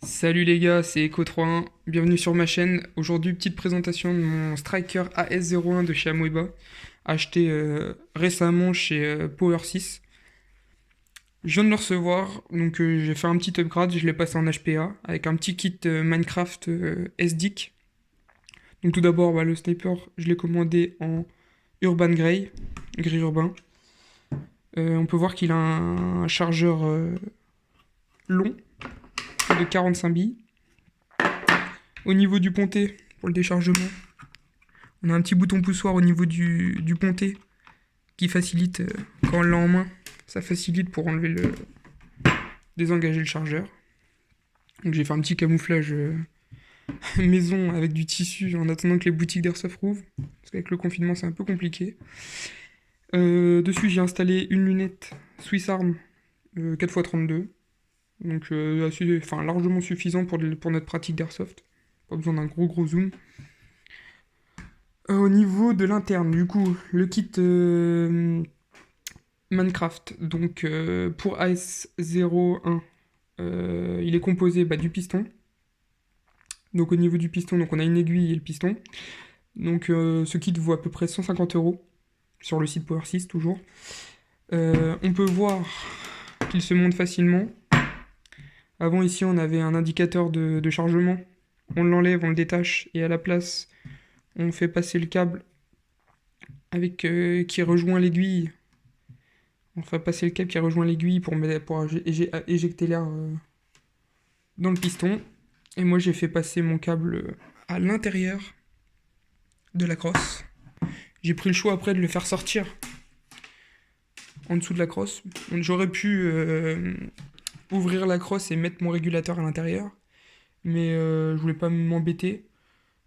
Salut les gars, c'est Echo31, bienvenue sur ma chaîne. Aujourd'hui, petite présentation de mon Striker AS01 de chez Amoeba, acheté récemment chez Power 6. Je viens de le recevoir, donc j'ai fait un petit upgrade, je l'ai passé en HPA avec un petit kit Minecraft SDIC. Donc tout d'abord, le sniper, je l'ai commandé en Urban Grey, gris urbain. On peut voir qu'il a un chargeur long de 45 billes. Au niveau du pontet, pour le déchargement, on a un petit bouton poussoir au niveau du pontet qui facilite quand on l'a en main. Ça facilite pour enlever désengager le chargeur. Donc j'ai fait un petit camouflage maison avec du tissu en attendant que les boutiques d'airsoft rouvrent. Parce qu'avec le confinement c'est un peu compliqué. Dessus j'ai installé une lunette Swiss Arm 4x32. Donc largement suffisant pour notre pratique d'airsoft. Pas besoin d'un gros zoom. Au niveau de l'interne, du coup, le kit Minecraft, donc pour AS01, il est composé du piston. Donc au niveau du piston, donc on a une aiguille et le piston. Donc ce kit vaut à peu près 150 € sur le site Power 6 toujours. On peut voir qu'il se monte facilement. Avant ici on avait un indicateur de chargement. On l'enlève, on le détache et à la place on fait passer le câble avec qui rejoint l'aiguille. On fait passer le câble qui rejoint l'aiguille pour éjecter l'air dans le piston. Et moi j'ai fait passer mon câble à l'intérieur de la crosse. J'ai pris le choix après de le faire sortir en dessous de la crosse. Donc j'aurais pu ouvrir la crosse et mettre mon régulateur à l'intérieur. Mais je voulais pas m'embêter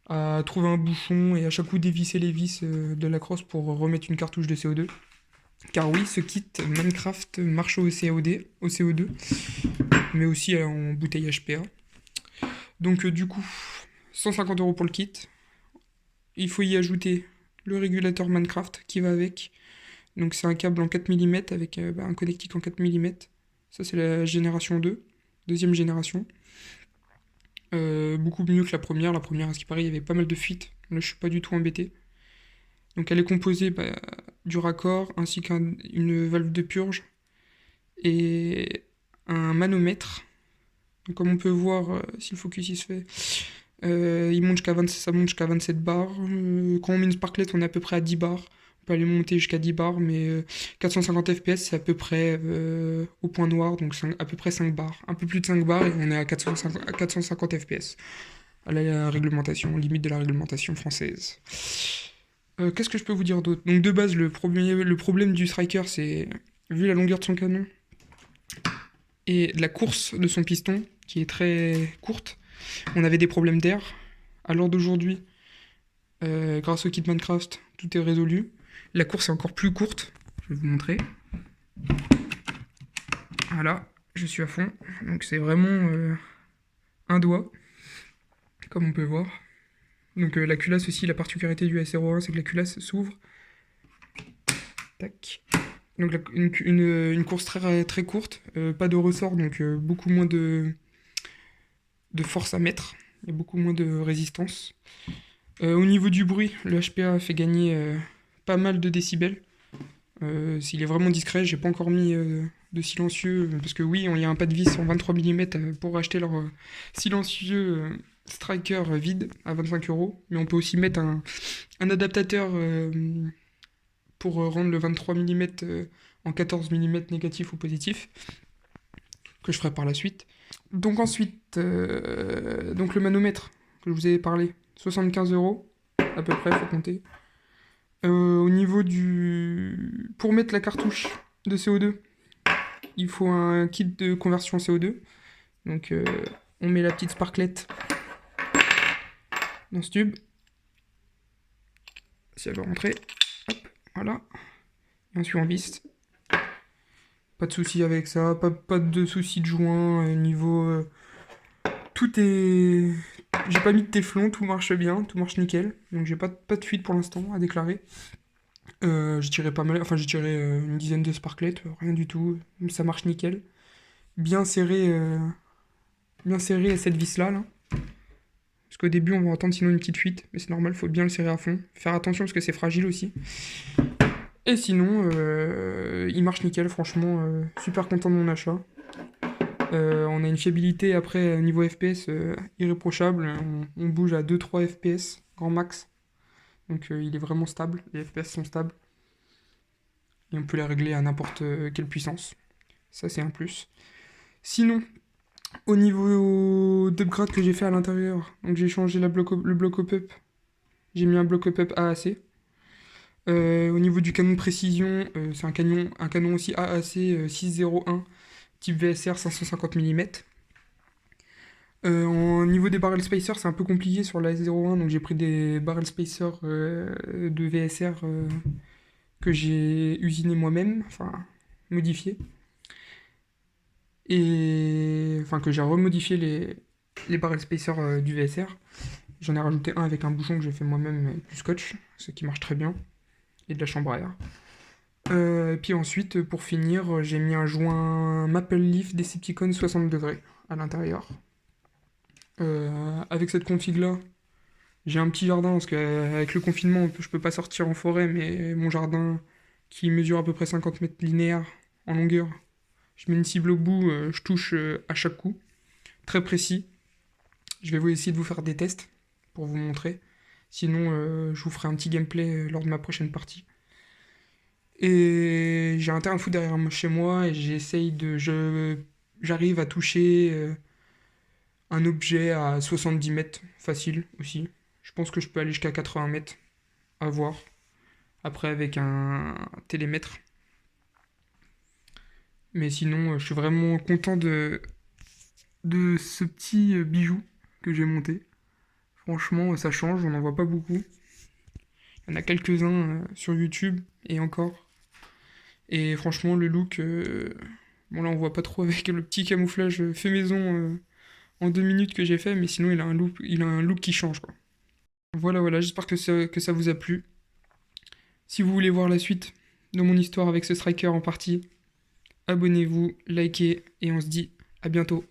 à trouver un bouchon et à chaque coup dévisser les vis de la crosse pour remettre une cartouche de CO2. Car oui, ce kit Minecraft marche au CO2, mais aussi en bouteille HPA. Donc du coup, 150 € pour le kit. Il faut y ajouter le régulateur Minecraft qui va avec. Donc c'est un câble en 4 mm avec un connectique en 4 mm. Ça c'est la génération 2, deuxième génération. Beaucoup mieux que la première. La première, à ce qui paraît, il y avait pas mal de fuites. Là, je suis pas du tout embêté. Donc elle est composée du raccord ainsi qu'une valve de purge et un manomètre. Donc, comme on peut voir, si le focus il se fait, ça monte jusqu'à 27 bars. Quand on met une sparklet, on est à peu près à 10 bars. On peut aller monter jusqu'à 10 bars, mais 450 fps, c'est à peu près au point noir, donc à peu près 5 bars. Un peu plus de 5 bars et on est à 450 fps. À la réglementation, limite de la réglementation française. Qu'est-ce que je peux vous dire d'autre? Donc de base, le problème du striker, c'est, vu la longueur de son canon et de la course de son piston, qui est très courte, on avait des problèmes d'air. À l'heure d'aujourd'hui, grâce au kit Minecraft, tout est résolu. La course est encore plus courte. Je vais vous montrer. Voilà, je suis à fond. Donc c'est vraiment un doigt, comme on peut voir. Donc la culasse aussi, la particularité du S01, c'est que la culasse s'ouvre. Tac. Donc une course très courte, pas de ressort, donc beaucoup moins de force à mettre, et beaucoup moins de résistance. Au niveau du bruit, le HPA fait gagner pas mal de décibels. S'il est vraiment discret, j'ai pas encore mis de silencieux, parce que oui, il y a un pas de vis en 23 mm pour acheter leur silencieux striker vide à 25 €, mais on peut aussi mettre un adaptateur pour rendre le 23 mm en 14 mm négatif ou positif, que je ferai par la suite. Donc ensuite, donc le manomètre que je vous ai parlé, 75 € à peu près, faut compter. Au niveau pour mettre la cartouche de CO2, il faut un kit de conversion CO2. Donc on met la petite sparklette dans ce tube. Si elle veut rentrer, hop, voilà. Et ensuite on visse. Pas de soucis avec ça, pas de soucis de joint, niveau... tout est... J'ai pas mis de téflon, tout marche bien, tout marche nickel. Donc j'ai pas de fuite pour l'instant à déclarer. J'ai tiré pas mal, enfin j'ai tiré une dizaine de sparklets, rien du tout, ça marche nickel. Bien serré bien serré à cette vis-là, là. Parce qu'au début, on va entendre sinon une petite fuite, mais c'est normal, il faut bien le serrer à fond. Faire attention parce que c'est fragile aussi. Et sinon, il marche nickel, franchement, super content de mon achat. On a une fiabilité après niveau FPS irréprochable. On bouge à 2-3 FPS, grand max. Donc il est vraiment stable, les FPS sont stables. Et on peut les régler à n'importe quelle puissance. Ça, c'est un plus. Sinon, au niveau d'upgrade que j'ai fait à l'intérieur, donc j'ai changé le bloc up. J'ai mis un bloc up AAC. Au niveau du canon de précision, c'est un canon aussi AAC 601 type VSR 550 mm. Au niveau des barrel spacers, c'est un peu compliqué sur la S01, donc j'ai pris des barrel spacers de VSR que j'ai usiné moi-même, enfin modifié. Et enfin que j'ai remodifié les barrel spacers du VSR. J'en ai rajouté un avec un bouchon que j'ai fait moi-même avec du scotch, ce qui marche très bien, et de la chambre à air. Puis ensuite, pour finir, j'ai mis un joint Maple Leaf Decepticon 60 degrés à l'intérieur. Avec cette config-là, j'ai un petit jardin, parce qu'avec le confinement, je peux pas sortir en forêt, mais mon jardin, qui mesure à peu près 50 mètres linéaires en longueur, je mets une cible au bout, je touche à chaque coup, très précis. Je vais essayer de vous faire des tests pour vous montrer. Sinon, je vous ferai un petit gameplay lors de ma prochaine partie. Et j'ai un terrain de foot derrière chez moi et j'arrive à toucher un objet à 70 mètres facile aussi. Je pense que je peux aller jusqu'à 80 mètres à voir. Après avec un télémètre. Mais sinon, je suis vraiment content de ce petit bijou que j'ai monté. Franchement, ça change, on n'en voit pas beaucoup. Il y en a quelques-uns sur YouTube et encore. Et franchement, le look, bon là on voit pas trop avec le petit camouflage fait maison en 2 minutes que j'ai fait, mais sinon il a un look qui change quoi. Voilà, voilà, j'espère que ça vous a plu. Si vous voulez voir la suite de mon histoire avec ce striker en partie, abonnez-vous, likez et on se dit à bientôt.